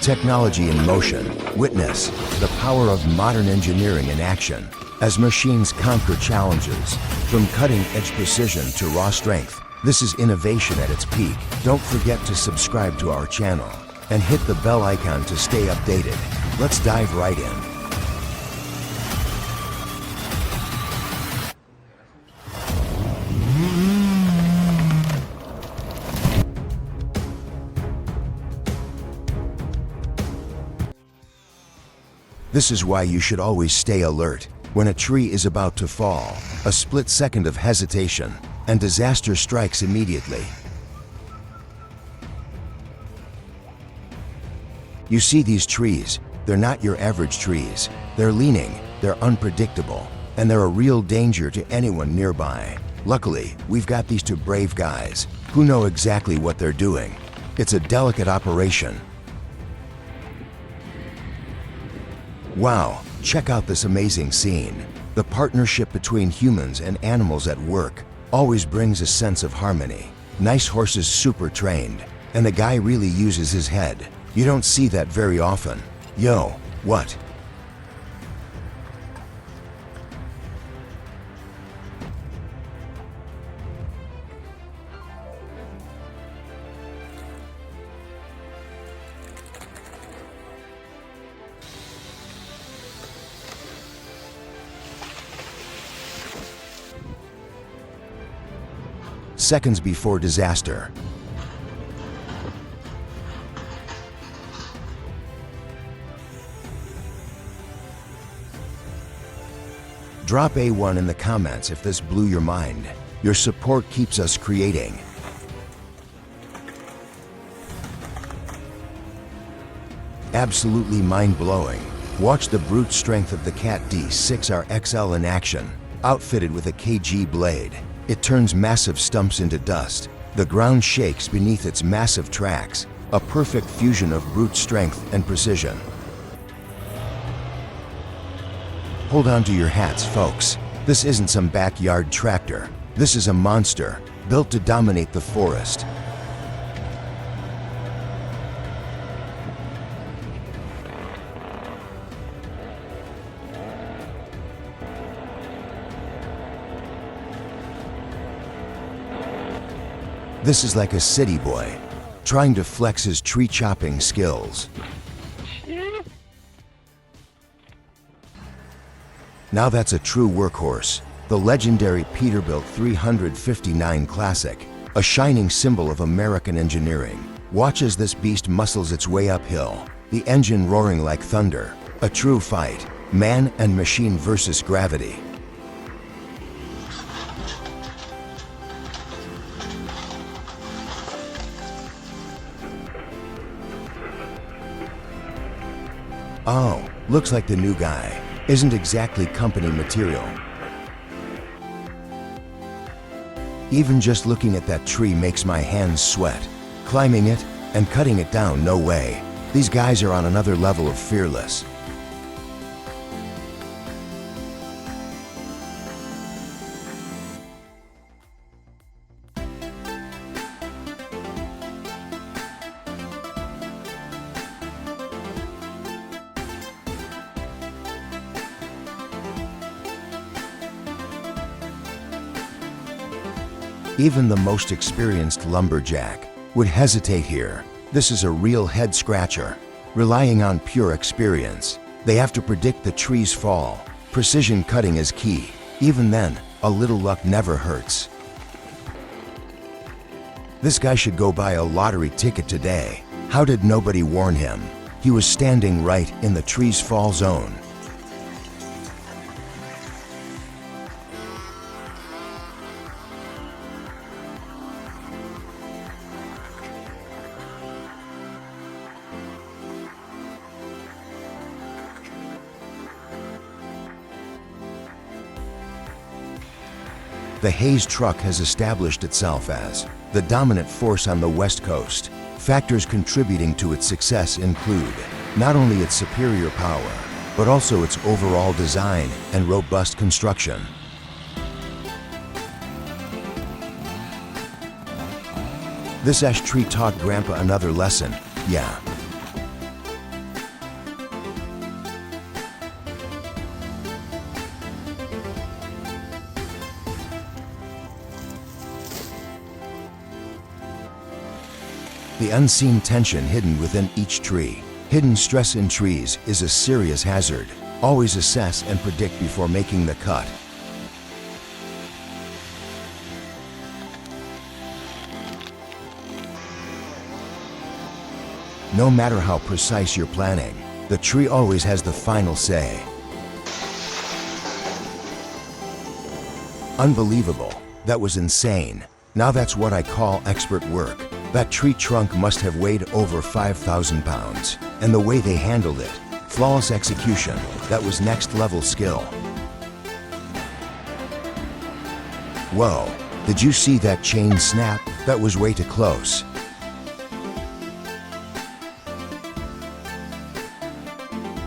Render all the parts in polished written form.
Technology in motion. Witness the power of modern engineering in action as machines conquer challenges. From cutting-edge precision to raw strength, this is innovation at its peak. Don't forget to subscribe to our channel and hit the bell icon to stay updated. Let's dive right in. This is why you should always stay alert when a tree is about to fall. A split second of hesitation, and disaster strikes immediately. You see these trees? They're not your average trees. They're leaning, they're unpredictable, and they're a real danger to anyone nearby. Luckily, we've got these two brave guys who know exactly what they're doing. It's a delicate operation. Wow, check out this amazing scene. The partnership between humans and animals at work always brings a sense of harmony. Nice horses, super trained, and the guy really uses his head. You don't see that very often. Yo, what? Seconds before disaster. Drop A1 in the comments if this blew your mind. Your support keeps us creating. Absolutely mind-blowing. Watch the brute strength of the Cat D6R XL in action. Outfitted with a KG blade, it turns massive stumps into dust. The ground shakes beneath its massive tracks, a perfect fusion of brute strength and precision. Hold on to your hats, folks. This isn't some backyard tractor. This is a monster, built to dominate the forest. This is like a city boy, trying to flex his tree chopping skills. Now that's a true workhorse, the legendary Peterbilt 359 Classic, a shining symbol of American engineering. Watch as this beast muscles its way uphill, the engine roaring like thunder. A true fight, man and machine versus gravity. Oh, looks like the new guy isn't exactly company material. Even just looking at that tree makes my hands sweat. Climbing it and cutting it down, no way. These guys are on another level of fearless. Even the most experienced lumberjack would hesitate here. This is a real head scratcher, relying on pure experience. They have to predict the tree's fall. Precision cutting is key. Even then, a little luck never hurts. This guy should go buy a lottery ticket today. How did nobody warn him? He was standing right in the tree's fall zone. The Hayes truck has established itself as the dominant force on the West Coast. Factors contributing to its success include not only its superior power, but also its overall design and robust construction. This ash tree taught Grandpa another lesson. Yeah. The unseen tension hidden within each tree. Hidden stress in trees is a serious hazard. Always assess and predict before making the cut. No matter how precise your planning, the tree always has the final say. Unbelievable. That was insane. Now that's what I call expert work. That tree trunk must have weighed over 5,000 pounds. And the way they handled it, flawless execution, that was next level skill. Whoa, did you see that chain snap? That was way too close.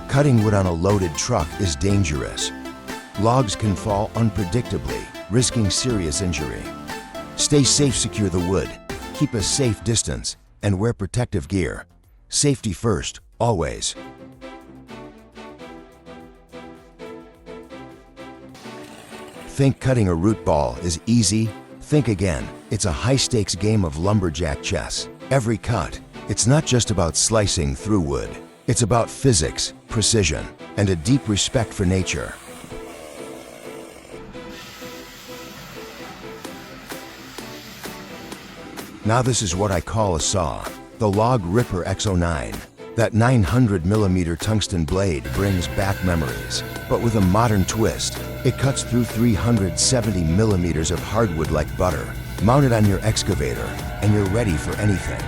Cutting wood on a loaded truck is dangerous. Logs can fall unpredictably, risking serious injury. Stay safe, secure the wood, keep a safe distance, and wear protective gear. Safety first, always. Think cutting a root ball is easy? Think again. It's a high-stakes game of lumberjack chess. Every cut, it's not just about slicing through wood. It's about physics, precision, and a deep respect for nature. Now this is what I call a saw, the Log Ripper X09. That 900mm tungsten blade brings back memories, but with a modern twist. It cuts through 370mm of hardwood like butter. Mount it on your excavator, and you're ready for anything.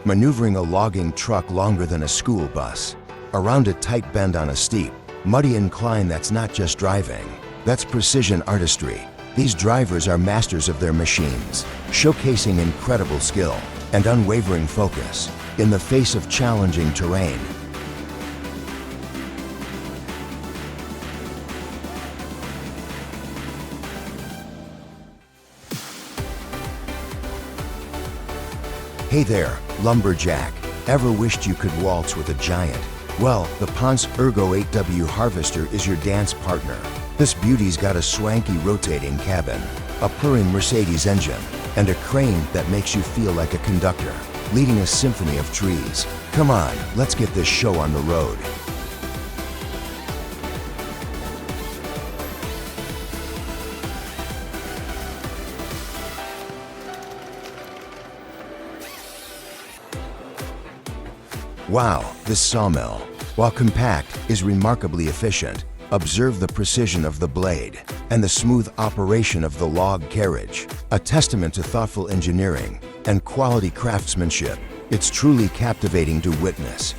Maneuvering a logging truck longer than a school bus, around a tight bend on a steep, muddy incline that's not just driving, that's precision artistry. These drivers are masters of their machines, showcasing incredible skill and unwavering focus in the face of challenging terrain. Hey there, lumberjack. Ever wished you could waltz with a giant? Well, the Ponce Ergo 8W Harvester is your dance partner. This beauty's got a swanky rotating cabin, a purring Mercedes engine, and a crane that makes you feel like a conductor, leading a symphony of trees. Come on, let's get this show on the road. Wow, this sawmill, while compact, is remarkably efficient. Observe the precision of the blade and the smooth operation of the log carriage, a testament to thoughtful engineering and quality craftsmanship. It's truly captivating to witness.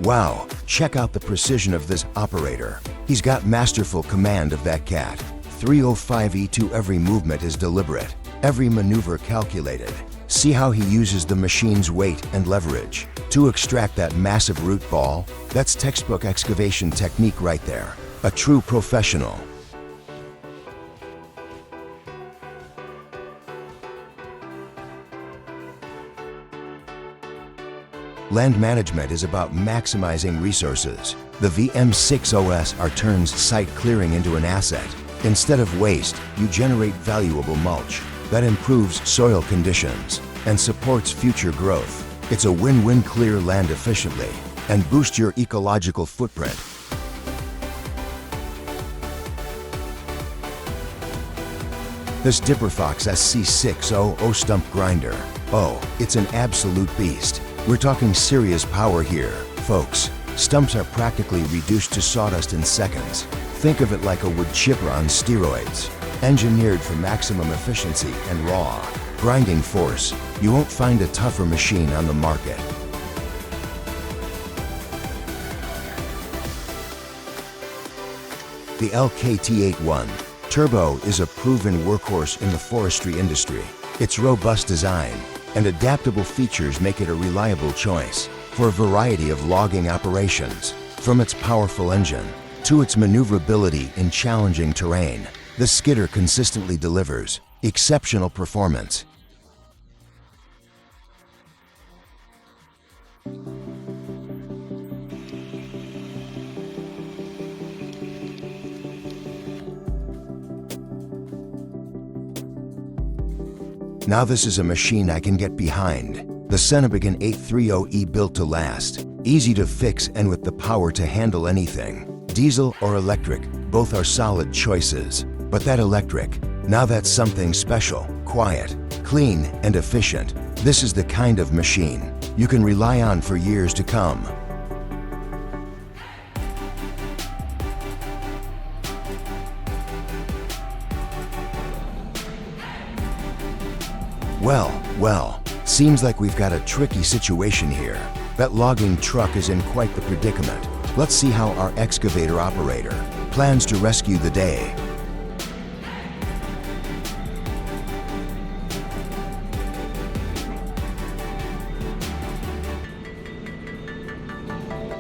Wow, check out the precision of this operator. He's got masterful command of that cat. 305E2, every movement is deliberate, every maneuver calculated. See how he uses the machine's weight and leverage to extract that massive root ball? That's textbook excavation technique right there. A true professional. Land management is about maximizing resources. The VM6OS turns site clearing into an asset. Instead of waste, you generate valuable mulch that improves soil conditions and supports future growth. It's a win-win. Clear land efficiently and boost your ecological footprint. This Dipperfox SC610 stump grinder, oh, it's an absolute beast. We're talking serious power here, folks. Stumps are practically reduced to sawdust in seconds. Think of it like a wood chipper on steroids, engineered for maximum efficiency and raw grinding force. You won't find a tougher machine on the market. The LKT81 Turbo is a proven workhorse in the forestry industry. Its robust design and adaptable features make it a reliable choice for a variety of logging operations. From its powerful engine to its maneuverability in challenging terrain, the skidder consistently delivers exceptional performance. Now this is a machine I can get behind. The Cenabegan 830E, built to last, easy to fix and with the power to handle anything. Diesel or electric, both are solid choices. But that electric, now that's something special, quiet, clean, and efficient. This is the kind of machine you can rely on for years to come. Well, seems like we've got a tricky situation here. That logging truck is in quite the predicament. Let's see how our excavator operator plans to rescue the day.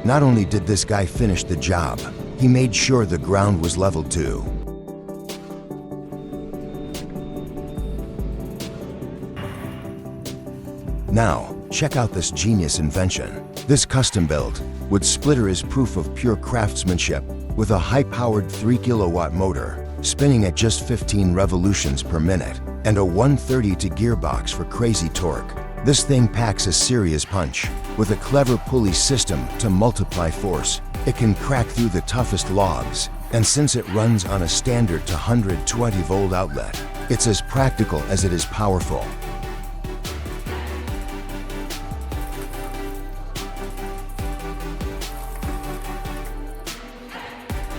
Not only did this guy finish the job, he made sure the ground was leveled too. Now, check out this genius invention. This custom-built wood splitter is proof of pure craftsmanship with a high-powered 3-kilowatt motor spinning at just 15 revolutions per minute and a 130 gearbox for crazy torque. This thing packs a serious punch. With a clever pulley system to multiply force, it can crack through the toughest logs. And since it runs on a standard 120-volt outlet, it's as practical as it is powerful.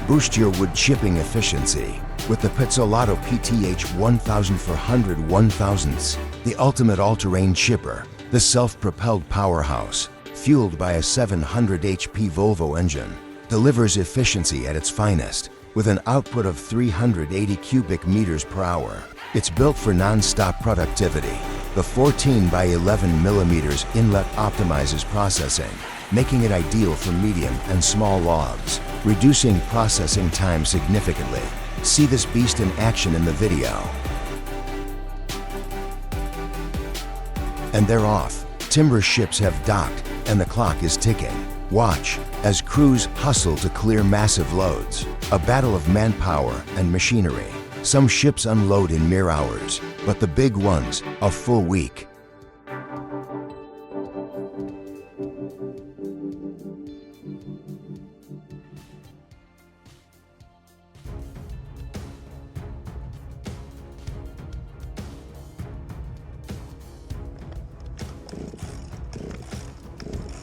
Boost your wood chipping efficiency with the Pizzolato PTH 1400 1000s, the ultimate all-terrain chipper, the self-propelled powerhouse, fueled by a 700 HP Volvo engine, delivers efficiency at its finest with an output of 380 cubic meters per hour. It's built for non-stop productivity. The 14 by 11 millimeters inlet optimizes processing, making it ideal for medium and small logs, reducing processing time significantly. See this beast in action in the video. And they're off. Timber ships have docked and the clock is ticking. Watch as crews hustle to clear massive loads. A battle of manpower and machinery. Some ships unload in mere hours, but the big ones, a full week.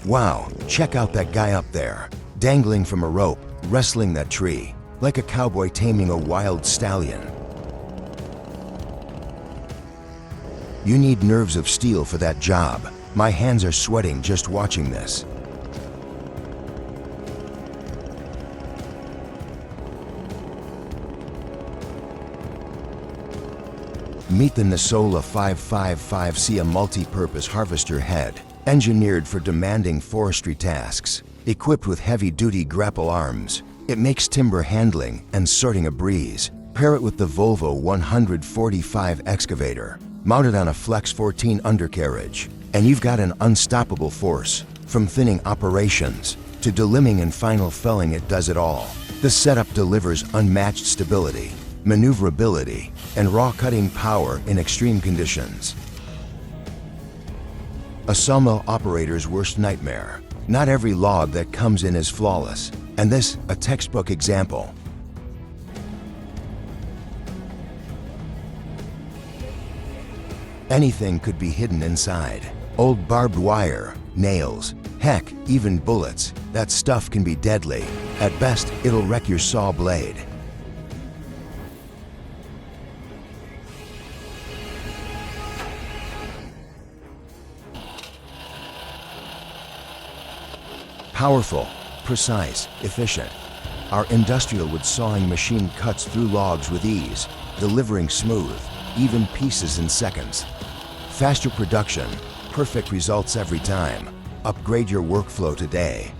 Wow, check out that guy up there, dangling from a rope, wrestling that tree, like a cowboy taming a wild stallion. You need nerves of steel for that job. My hands are sweating just watching this. Meet the Nasola 555C, a multi-purpose harvester head, engineered for demanding forestry tasks. Equipped with heavy-duty grapple arms, it makes timber handling and sorting a breeze. Pair it with the Volvo 145 excavator, mounted on a Flex 14 undercarriage, and you've got an unstoppable force. From thinning operations to delimbing and final felling, it does it all. This setup delivers unmatched stability, maneuverability, and raw cutting power in extreme conditions. A sawmill operator's worst nightmare. Not every log that comes in is flawless, and this, a textbook example. Anything could be hidden inside. Old barbed wire, nails, heck, even bullets. That stuff can be deadly. At best, it'll wreck your saw blade. Powerful, precise, efficient. Our industrial wood sawing machine cuts through logs with ease, delivering smooth, even pieces in seconds. Faster production, perfect results every time. Upgrade your workflow today.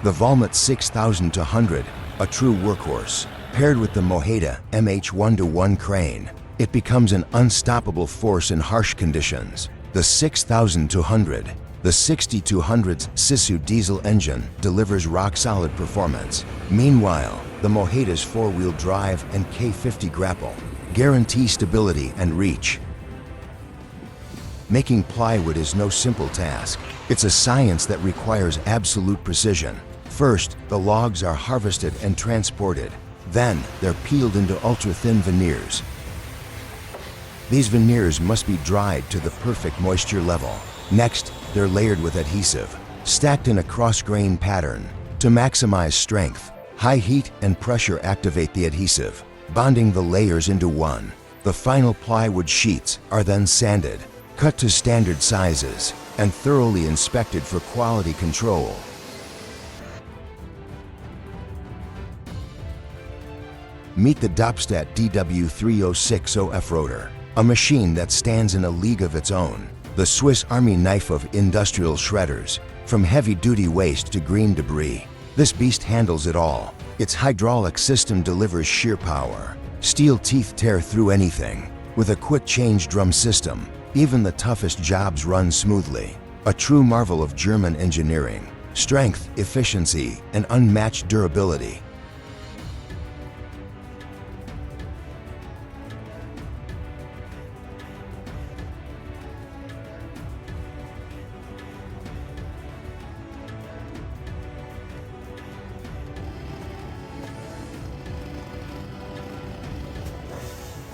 The Valmet 6200, a true workhorse, paired with the Mojeda MH1-1 crane, it becomes an unstoppable force in harsh conditions. The 6200, the 6200's Sisu diesel engine delivers rock-solid performance. Meanwhile, the Mojeda's four-wheel drive and K50 grapple guarantee stability and reach. Making plywood is no simple task. It's a science that requires absolute precision. First, the logs are harvested and transported. Then, they're peeled into ultra-thin veneers. These veneers must be dried to the perfect moisture level. Next, they're layered with adhesive, stacked in a cross-grain pattern. To maximize strength, high heat and pressure activate the adhesive, bonding the layers into one. The final plywood sheets are then sanded, cut to standard sizes, and thoroughly inspected for quality control. Meet the Dopstat DW3060F rotor, a machine that stands in a league of its own. The Swiss Army knife of industrial shredders, from heavy-duty waste to green debris. This beast handles it all. Its hydraulic system delivers sheer power. Steel teeth tear through anything. With a quick change drum system, even the toughest jobs run smoothly. A true marvel of German engineering. Strength, efficiency, and unmatched durability.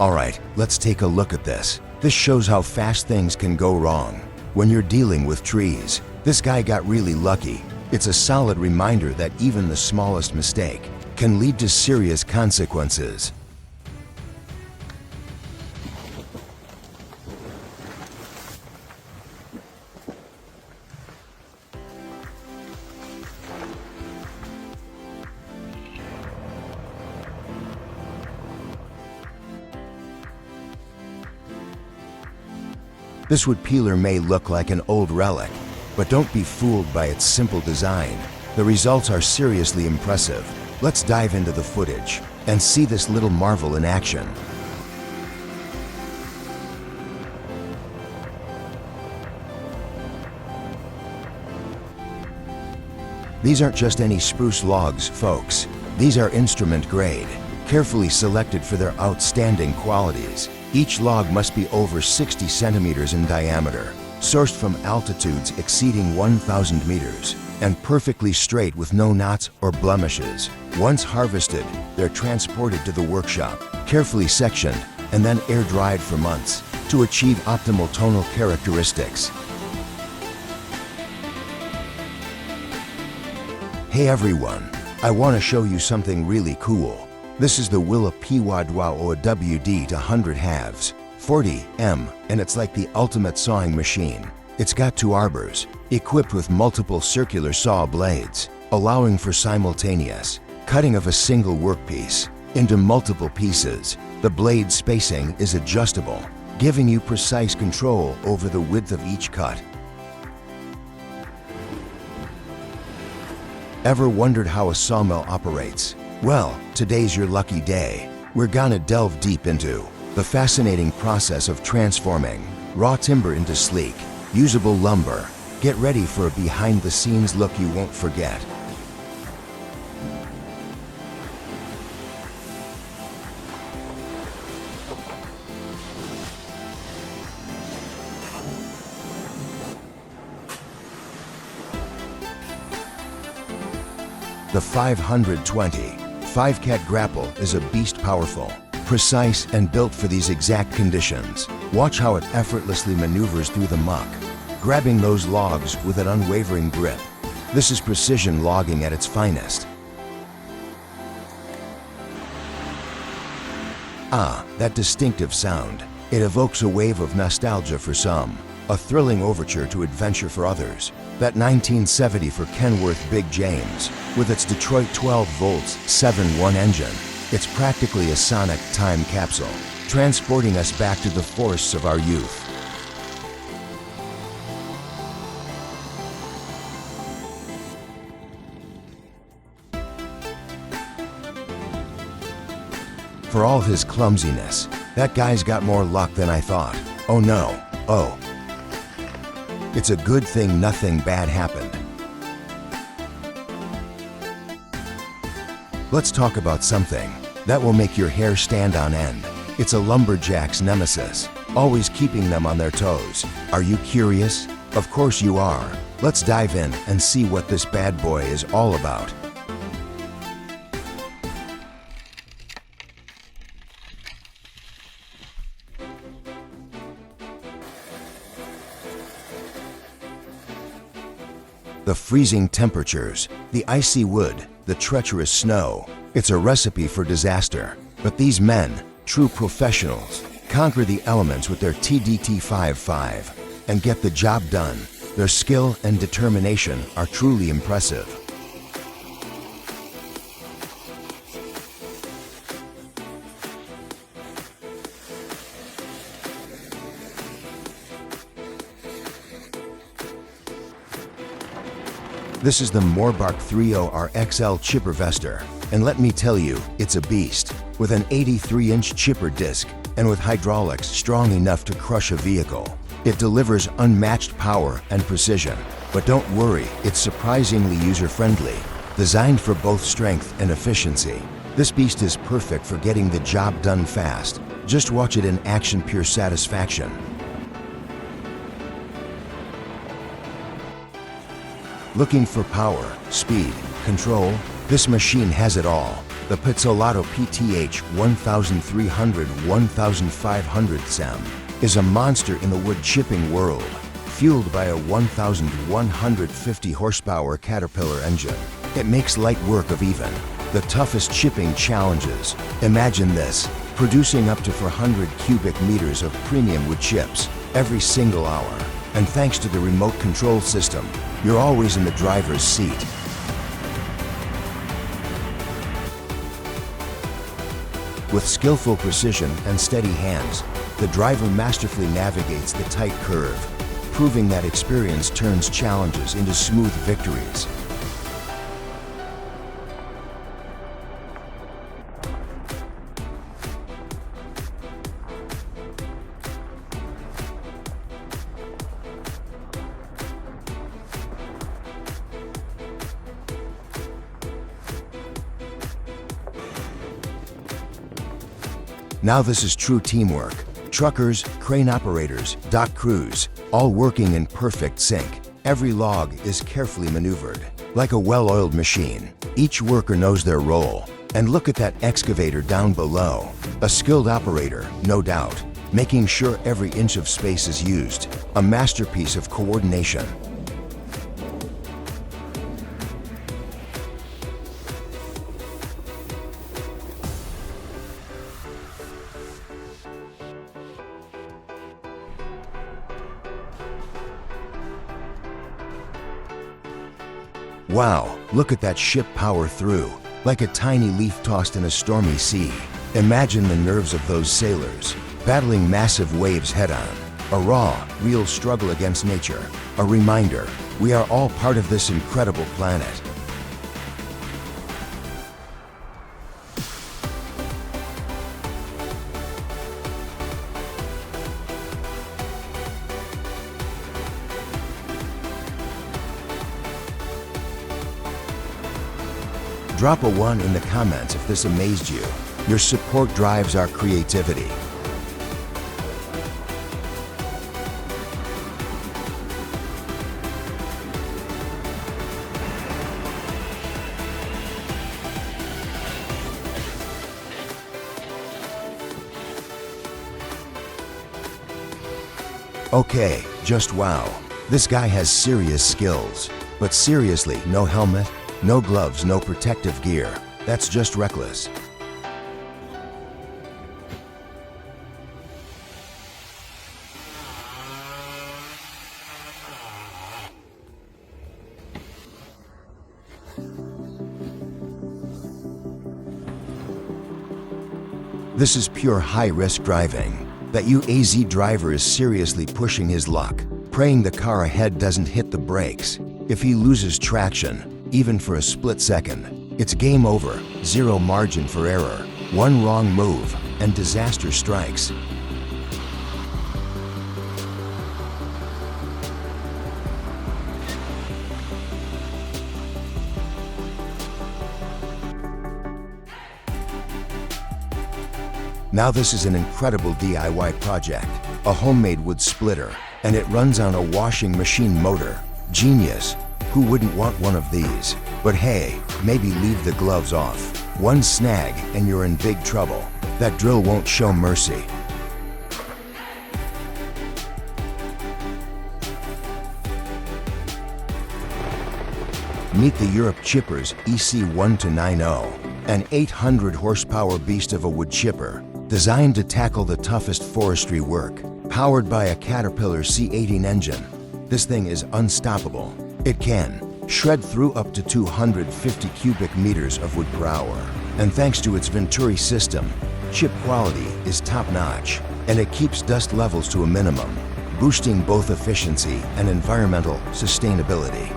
Alright, let's take a look at this. This shows how fast things can go wrong. When you're dealing with trees, this guy got really lucky. It's a solid reminder that even the smallest mistake can lead to serious consequences. This wood peeler may look like an old relic, but don't be fooled by its simple design. The results are seriously impressive. Let's dive into the footage and see this little marvel in action. These aren't just any spruce logs, folks. These are instrument grade, carefully selected for their outstanding qualities. Each log must be over 60 centimeters in diameter, sourced from altitudes exceeding 1,000 meters, and perfectly straight with no knots or blemishes. Once harvested, they're transported to the workshop, carefully sectioned, and then air-dried for months to achieve optimal tonal characteristics. Hey everyone, I want to show you something really cool. This is the Willa P-Wadwa WD to 100 halves, 40 M, and it's like the ultimate sawing machine. It's got two arbors, equipped with multiple circular saw blades, allowing for simultaneous cutting of a single workpiece into multiple pieces. The blade spacing is adjustable, giving you precise control over the width of each cut. Ever wondered how a sawmill operates? Well, today's your lucky day. We're gonna delve deep into the fascinating process of transforming raw timber into sleek, usable lumber. Get ready for a behind-the-scenes look you won't forget. The 520 5-cat grapple is a beast powerful, precise, and built for these exact conditions. Watch how it effortlessly maneuvers through the muck, grabbing those logs with an unwavering grip. This is precision logging at its finest. Ah, that distinctive sound. It evokes a wave of nostalgia for some, a thrilling overture to adventure for others. That 1970 for Kenworth Big James, with its Detroit 12 volts 7.1 engine. It's practically a sonic time capsule, transporting us back to the forests of our youth. For all his clumsiness, that guy's got more luck than I thought. Oh no, oh. It's a good thing nothing bad happened. Let's talk about something that will make your hair stand on end. It's a lumberjack's nemesis, always keeping them on their toes. Are you curious? Of course you are. Let's dive in and see what this bad boy is all about. The freezing temperatures, the icy wood, the treacherous snow. It's a recipe for disaster. But these men, true professionals, conquer the elements with their TDT-55 and get the job done. Their skill and determination are truly impressive. This is the Morbark 30R XL chipper vester, and let me tell you, it's a beast. With an 83-inch chipper disc and with hydraulics strong enough to crush a vehicle, it delivers unmatched power and precision. But don't worry, it's surprisingly user-friendly, designed for both strength and efficiency. This beast is perfect for getting the job done fast. Just watch it in action, pure satisfaction. Looking for power, speed, control? This machine has it all. The Pizzolato PTH 1300-1500 SEM is a monster in the wood chipping world, fueled by a 1,150 horsepower Caterpillar engine. It makes light work of even the toughest chipping challenges. Imagine this, producing up to 400 cubic meters of premium wood chips every single hour. And thanks to the remote control system, you're always in the driver's seat. With skillful precision and steady hands, the driver masterfully navigates the tight curve, proving that experience turns challenges into smooth victories. Now this is true teamwork. Truckers, crane operators, dock crews, all working in perfect sync. Every log is carefully maneuvered, like a well-oiled machine. Each worker knows their role. And look at that excavator down below. A skilled operator, no doubt, making sure every inch of space is used. A masterpiece of coordination. Wow, look at that ship power through, like a tiny leaf tossed in a stormy sea. Imagine the nerves of those sailors, battling massive waves head-on. A raw, real struggle against nature. A reminder, we are all part of this incredible planet. Drop a 1 in the comments if this amazed you. Your support drives our creativity. Okay, just wow. This guy has serious skills. But seriously, no helmet, no gloves, no protective gear. That's just reckless. This is pure high-risk driving. That UAZ driver is seriously pushing his luck, praying the car ahead doesn't hit the brakes. If he loses traction, even for a split second, it's game over, zero margin for error. One wrong move, and disaster strikes. Now this is an incredible DIY project, a homemade wood splitter, and it runs on a washing machine motor. Genius! Who wouldn't want one of these? But hey, maybe leave the gloves off. One snag and you're in big trouble. That drill won't show mercy. Meet the Europe Chipper's EC1-90, an 800 horsepower beast of a wood chipper, designed to tackle the toughest forestry work. Powered by a Caterpillar C18 engine, this thing is unstoppable. It can shred through up to 250 cubic meters of wood per hour. And thanks to its Venturi system, chip quality is top-notch, and it keeps dust levels to a minimum, boosting both efficiency and environmental sustainability.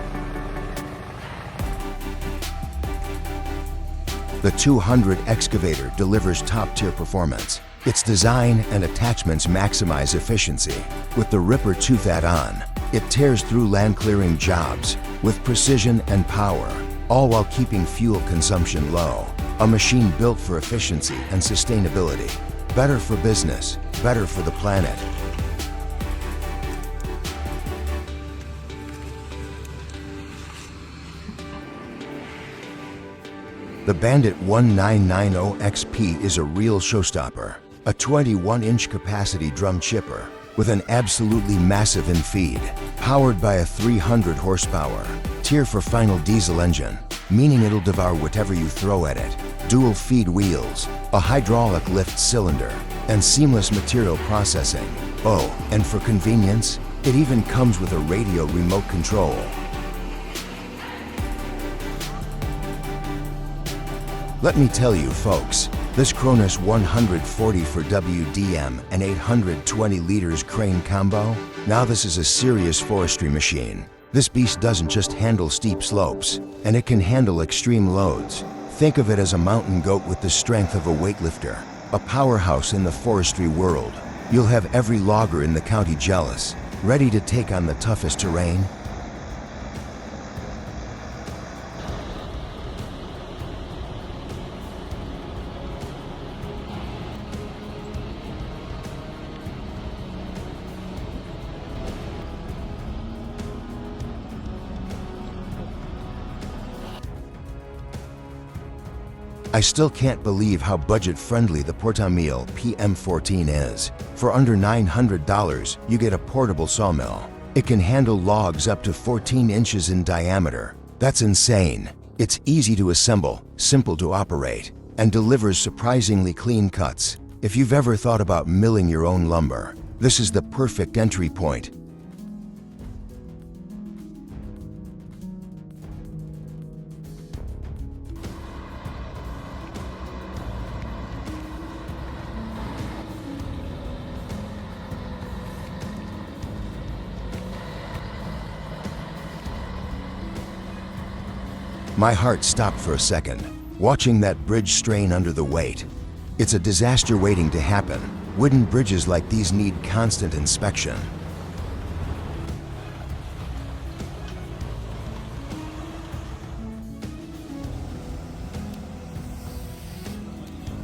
The 200 Excavator delivers top-tier performance. Its design and attachments maximize efficiency. With the Ripper Tooth add-on, it tears through land-clearing jobs with precision and power, all while keeping fuel consumption low. A machine built for efficiency and sustainability. Better for business, better for the planet. The Bandit 1990 XP is a real showstopper, a 21-inch capacity drum chipper with an absolutely massive in-feed, powered by a 300 horsepower, Tier for final diesel engine, meaning it'll devour whatever you throw at it, dual feed wheels, a hydraulic lift cylinder, and seamless material processing. Oh, and for convenience, it even comes with a radio remote control. Let me tell you folks, this Cronus 140 for WDM and 820 liters crane combo, now this is a serious forestry machine. This beast doesn't just handle steep slopes, and it can handle extreme loads. Think of it as a mountain goat with the strength of a weightlifter, a powerhouse in the forestry world. You'll have every logger in the county jealous, ready to take on the toughest terrain. I still can't believe how budget-friendly the Portamil PM14 is. For under $900, you get a portable sawmill. It can handle logs up to 14 inches in diameter. That's insane. It's easy to assemble, simple to operate, and delivers surprisingly clean cuts. If you've ever thought about milling your own lumber, this is the perfect entry point. My heart stopped for a second, watching that bridge strain under the weight. It's a disaster waiting to happen. Wooden bridges like these need constant inspection.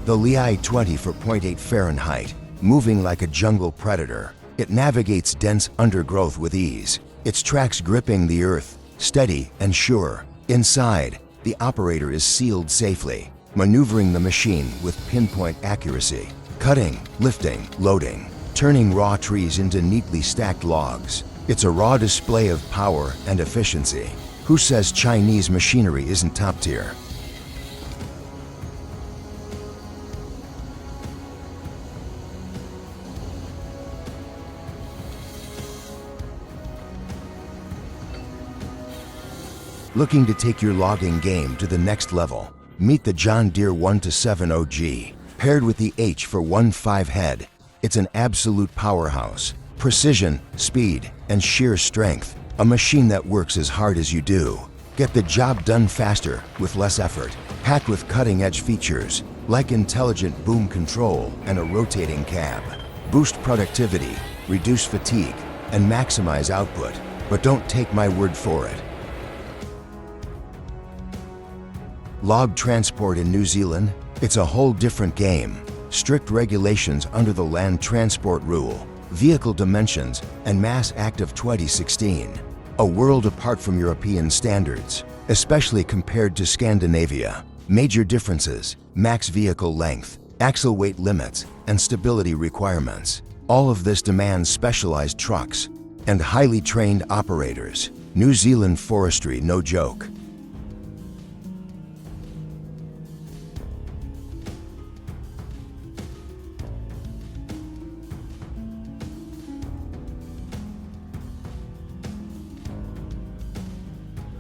The Lehigh 20 for 0.8 Fahrenheit, moving like a jungle predator. It navigates dense undergrowth with ease, its tracks gripping the earth, steady and sure. Inside, the operator is sealed safely, maneuvering the machine with pinpoint accuracy, cutting, lifting, loading, turning raw trees into neatly stacked logs. It's a raw display of power and efficiency. Who says Chinese machinery isn't top tier? Looking to take your logging game to the next level? Meet the John Deere 1-70G. Paired with the H for 1.5 head, it's an absolute powerhouse. Precision, speed, and sheer strength. A machine that works as hard as you do. Get the job done faster with less effort. Packed with cutting-edge features, like intelligent boom control and a rotating cab. Boost productivity, reduce fatigue, and maximize output. But don't take my word for it. Log transport in New Zealand? It's a whole different game. Strict regulations under the Land Transport Rule, vehicle dimensions, and Mass Act of 2016. A world apart from European standards, especially compared to Scandinavia. Major differences: max vehicle length, axle weight limits, and stability requirements. All of this demands specialized trucks and highly trained operators. New Zealand forestry, no joke.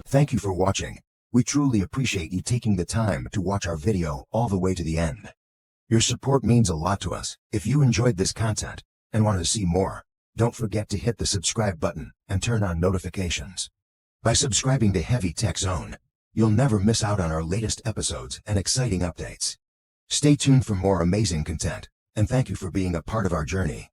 Thank you for watching. We truly appreciate you taking the time to watch our video all the way to the end. Your support means a lot to us. If you enjoyed this content and want to see more, don't forget to hit the subscribe button and turn on notifications. By subscribing to Heavy Tech Zone, you'll never miss out on our latest episodes and exciting updates. Stay tuned for more amazing content, and thank you for being a part of our journey.